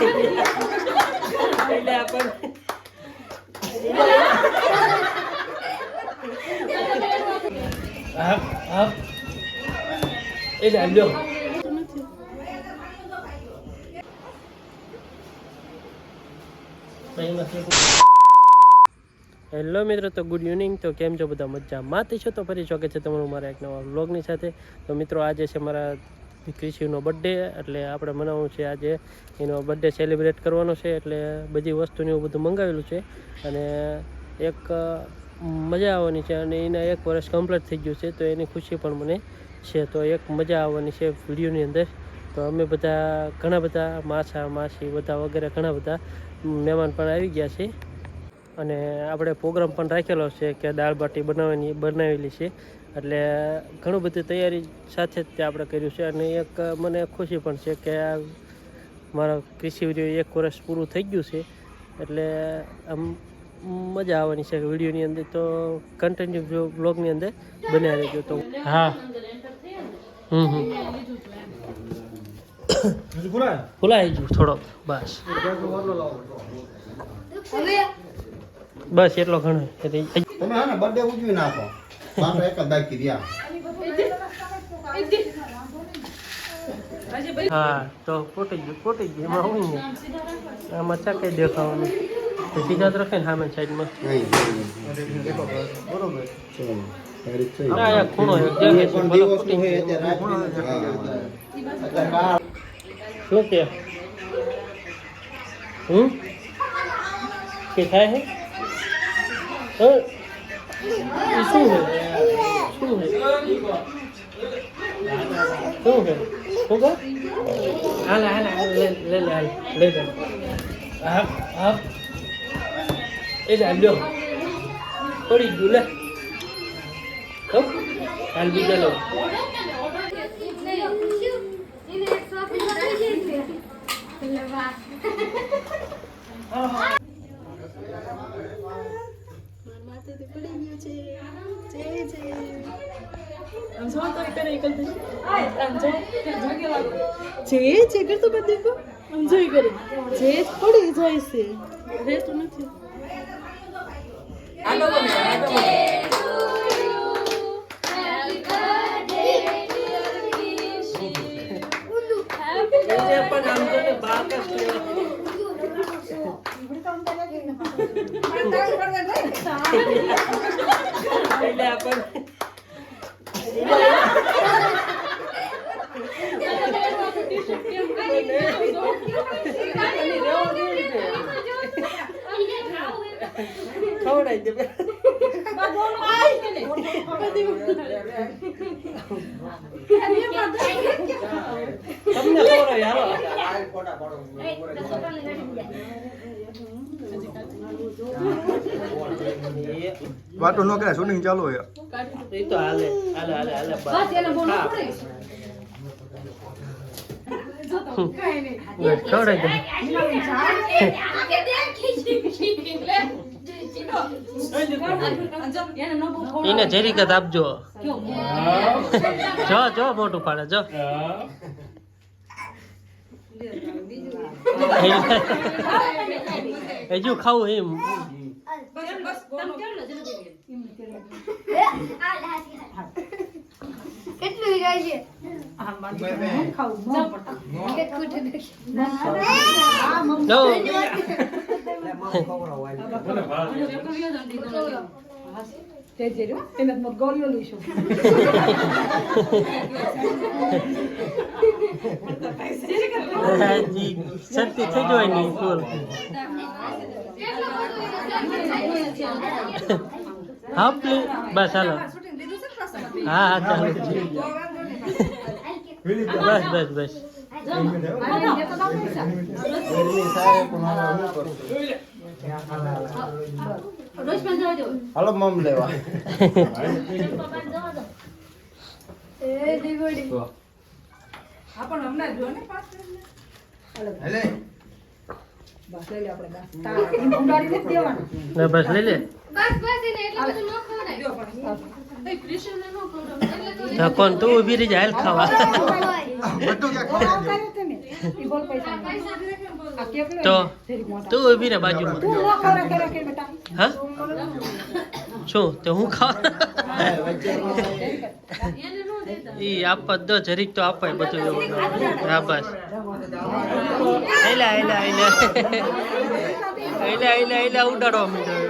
એટલે આપણ આપ એટલે આલ્યો હેલો મિત્રો, તો ગુડ ઇવનિંગ. તો કેમ છો બધા? મજામાં છો? તો ફરી શકે છે તમારું મારા એક નવા વ્લોગની સાથે. તો મિત્રો, આજે છે મારા ક્રિશિવનો બર્થડે, એટલે આપણે મનાવવાનું છે આજે. એનો બર્થડે સેલિબ્રેટ કરવાનો છે, એટલે બધી વસ્તુને એવું બધું મંગાવેલું છે અને એક મજા આવવાની છે. અને એના 1 વર્ષ કમ્પ્લીટ થઈ ગયું છે, તો એની ખુશી પણ મને છે. તો એક મજા આવવાની છે વિડીયોની અંદર. તો અમે બધા ઘણા બધા માસા માસી બધા વગેરે ઘણા બધા મહેમાન પણ આવી ગયા છે. અને આપણે પ્રોગ્રામ પણ રાખેલો છે કે દાળ બાટી બનાવેલી છે, એટલે ઘણું બધી તૈયારી સાથે જ તે આપણે કર્યું છે. અને એક મને ખુશી પણ છે કે આ મારા કૃષિ વિડીયો 1 વર્ષ પૂરું થઈ ગયું છે, એટલે આમ મજા આવવાની છે વિડીયોની અંદર. તો કન્ટિન્યુ બ્લોગની અંદર બન્યા રહેજો. તો હા ફૂલાઈ ગયું થોડોક, બસ એટલો ઘણો. તમે હા ને બર્થડે ઉજવી નાખો. માત્ર એક જ બાકી રહ્યા. હા, તો પોટી ગયું એમાં હું ને આમાં ચા કઈ દેખાવાનું તો સીધા જ રાખે ને સામે સાઈડમાં. બરોબર છે. આ ખૂણો શું કે કે થાય હે? શું હે? હાલ લે હા એટલે લ્યો પડી ગયું લે. હાલ બીજા લો. ખવડાવી દે તમને વાતો ન કરે, શૂટિંગ ચાલુ હોય એ તો હાલે એને જરીક જ આપજો. જો મોટું પાડે જો. હજુ ખાવું એમ કેટલું જાય છે? શક્તિ થઈ જાય નહીં ફૂલ. હા બસ હાલો. હા ચાલો બસ હાલો મમ લેવા. બસ લઈ લે. કોણ તું ઉભી રહી જાય ખાવા? બધું ક્યાં ખવડાવી તો તું ઊભી રહે બાજુમાં. હા શું તો હું ખાવ ઈ આપવા દો જરીક તો આપાય બધું એવું. હા બસ એલા એલા એલા એલા એલા એલા ઉડાડવા માંડ્યો.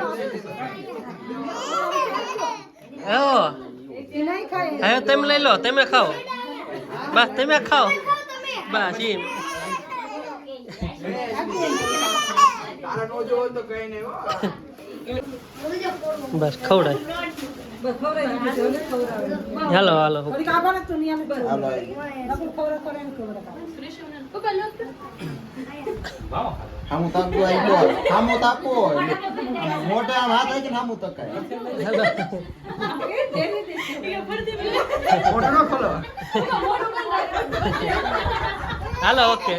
હા તમે લઈ લો તમે ખાઓ બસ તમે ખાઓ બસ એમ. બસ ખવડાય હાલો હાલો હામું તાકવું આવ્યો હામું તાકવો મોઢે આમ હાથ આવી હામું તકાય મોઢો ન ખોલો હાલો ઓકે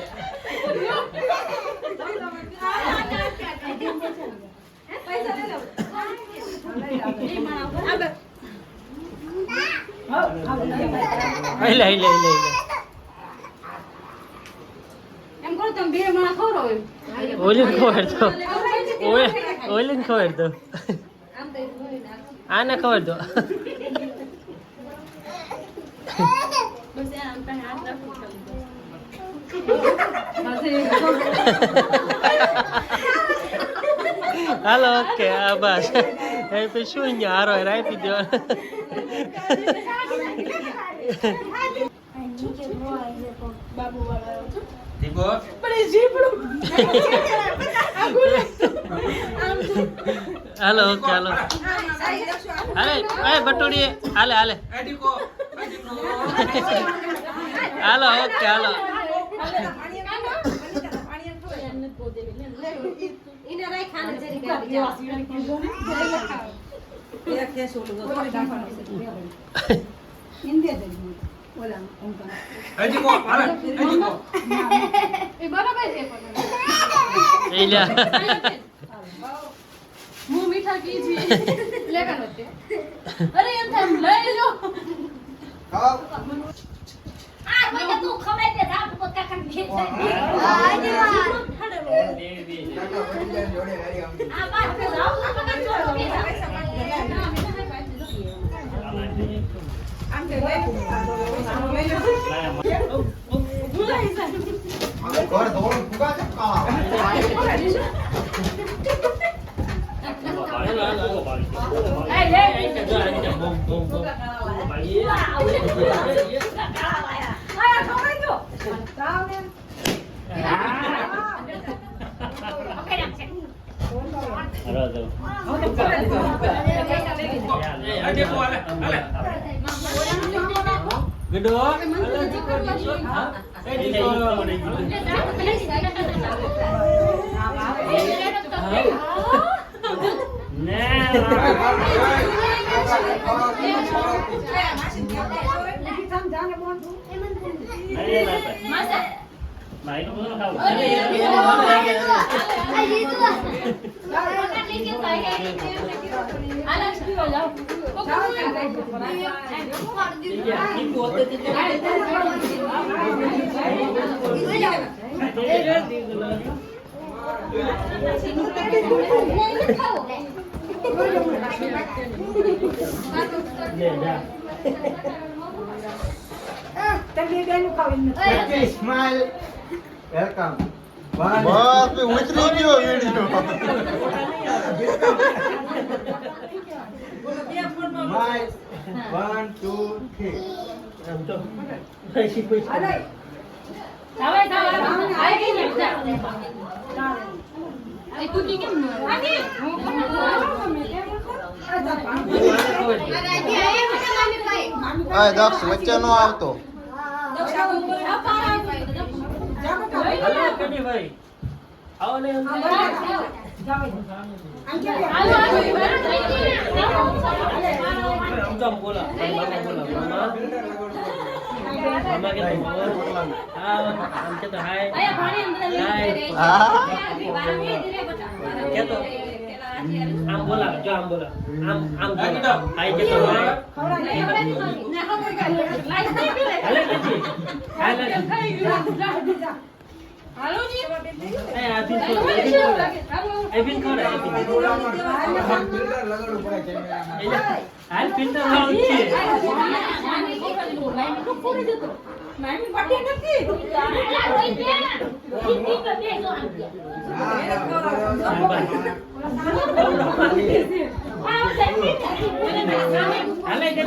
લે લે લે ઓલી ખબર તો ઓલી ખબર તો આને ખબર તો હાલો ઓકે આ બસ એ પછી શું અહીંયા હારો રાખી દો. હાલો ઓકે હાલો અરે એ બટુડી હાલે હાલે હાલો ઓકે હાલો मुंह मीठा कीजिए लेकर होते अरे ये था ले लो ખાઓ आ कोई तो तू खवे दे आप को क्या कर दे आ बात पे जाओ ना पकड़ छोड़ ઘર ધોળ ફુગા છે કા સ્માઈલ વેલકમ બસ ઉતરી ગયો વિડિયો સ્માઈલ 1 2 3 આમ તો जावे जावे आई गई है आई तू ठीक है आगे આ દક્ષ વચ્ચે નો આવતો કડી ભાઈ આવો ને આમ બોલા મામા કે આમ કે તો હાય કે તો આમ બોલા જો આમ બોલા આમ બોલા હાય કે તો હાય હાલે કજી હાલે હાલો જી એ આ બી હાલો તો મને કેવું લાગે હાલો એ બી કોણ હાલ ફિલ્ટર વાળું છે હાલે કે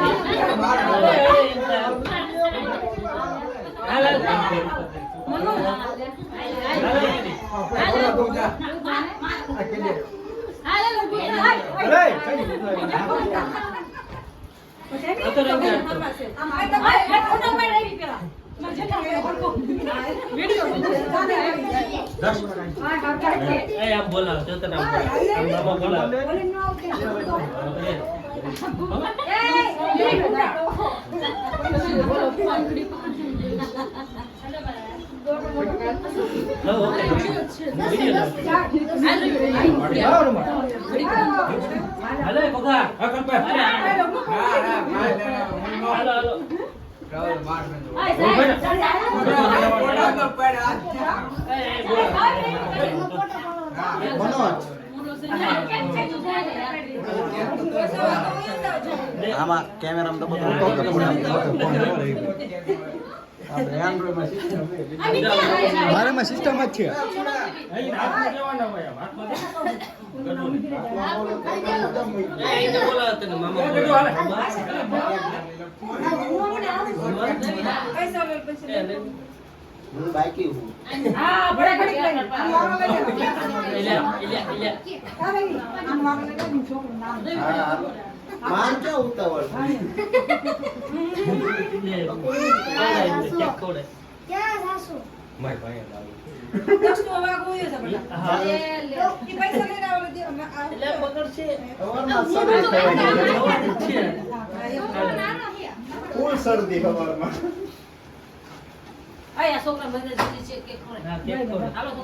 આમ બોલાવ જો તને આમ બોલાવ હાલો બગા આમાં કેમેરામાં તો બધું મારામાં સિસ્ટમ જ છે બોલાવ તને મામા હું બાકી હું માન ક્યાં ઉતાવળ ફૂલ શરદી સવારમાં આયા છોકરા બધા જલ્દી છે કે ખોરે હાલો તો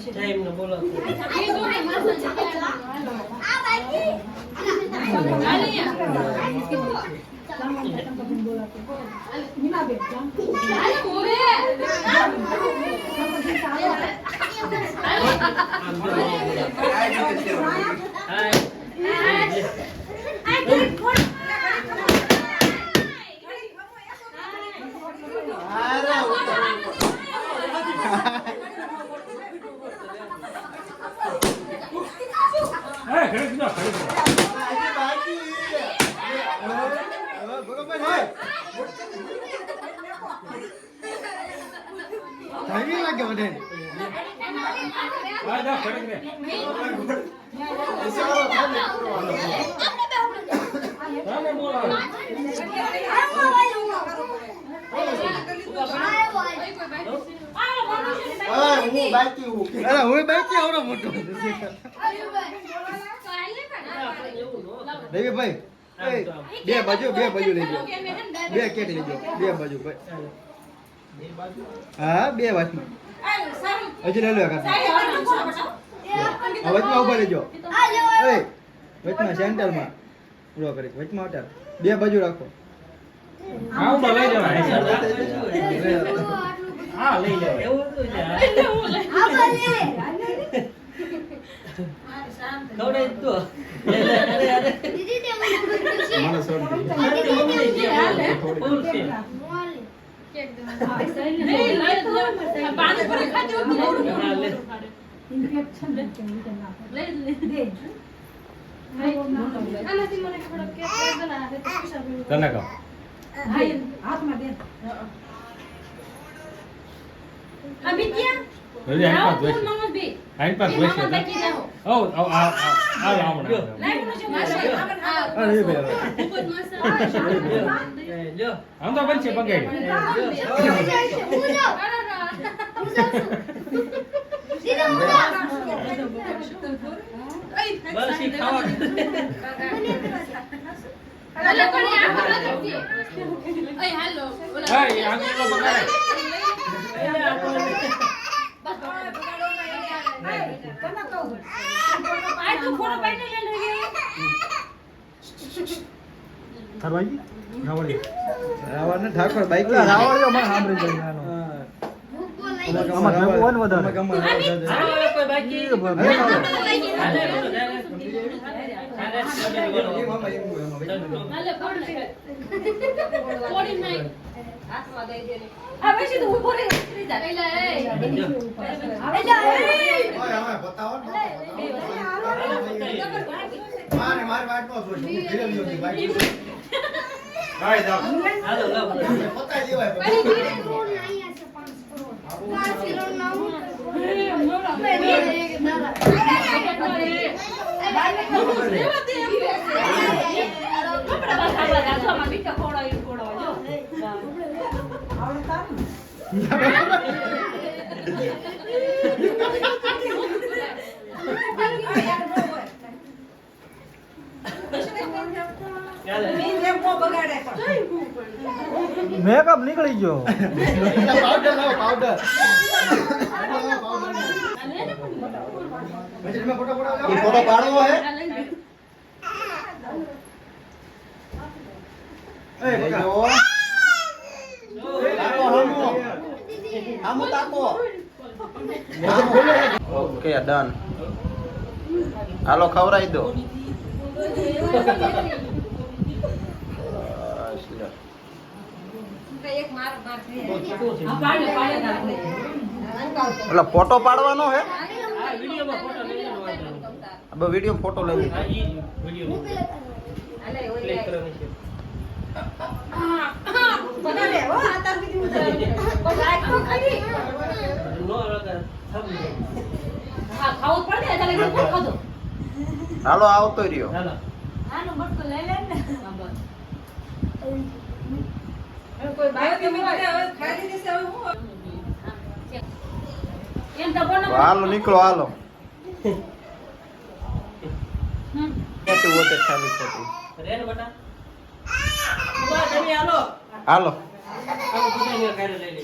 ટાઈમ ને બોલો લાગે બધે હું બાકી હું અરે હું બાકી આવડો મોટો રવિભાઈ બે બાજુ લેજો બે કેટ લેજો બે બાજુ ભાઈ હા બે વાતમાં હજી લઈ લો વચમાં ઉભા રહેજો વચમાં સેન્ટરમાં ઉભો કરી વચમાં ઉતાર બે બાજુ રાખો લઈ લેવાય એવું કવડે તો મને સોડ આમ તો બનશે પગાઈ બસ ઈ ખાવા થરવાજી રાવળી રાવણ ને ઠાકોર બાઈક રાવળીઓ મને સાંભળી જાય નાનો આમાં ભેગું હોય ને વધારે કોઈ બાકી હાલે ફોડ લે ફોડી નાખ હાથમાં દઈ દે આ પછી તો ઉભો રહે પેલા એ મારે વાટ નો જોઈ હું ધીરે ધીરે બાઈક હાલો લો પતાઈ દેવાય પડી ધીરે ફોન આયા છે 5 મેકઅપ નીકળી ગયો પાવડર લાવો પાવડર ફોટો પાડવો હે એ બગાવો ઓકે ડન હાલો ખવરાઈ દો એક માર માર એટલે ફોટો પાડવાનો હે આ વિડિયોમાં ફોટો લઈ લેવાનો હવે વિડિયો ફોટો લઈ લીધો આ ઈ વિડિયો ક્લિક કરવાની છે બનાવે હો આ તાર બીજું કોઈ લાઈક તો ખરી નો લગા થમ હા ખાવું પડે એટલે કોણ ખાધો હાલો આવતો રહ્યો હાલો આનો મટકો લઈ લે ને કોઈ બાયો કે મને હવે ખાલી દેશે હવે હું એમ તો બોલો હાલો નીકળો હાલો કેટલું વોટે ખાલી ખોટી રેન બટા બા તમે હાલો હાલો આવો કુદાઈને કાઢી લઈ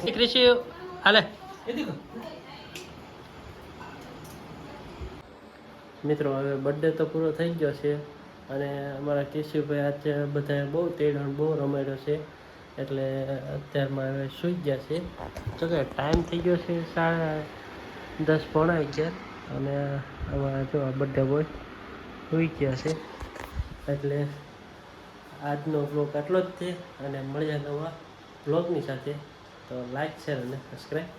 લે કૃષિ હાલે મિત્રો હવે બર્થડે તો પૂરો થઈ ગયો છે અને અમારા કેશુભાઈ આજે બધાએ બહુ તેડણ બહુ રમાડ્યો છે એટલે અત્યારમાં હવે સૂઈ ગયા છે તો કે ટાઈમ થઈ ગયો છે 10:30 પોણા 11 અને અમારા જો આ બર્થડે બોય સૂઈ ગયા છે એટલે આજનો બ્લોગ આટલો જ છે અને મળ્યા નવા બ્લોગની સાથે તો લાઈક શેર અને સબસ્ક્રાઈબ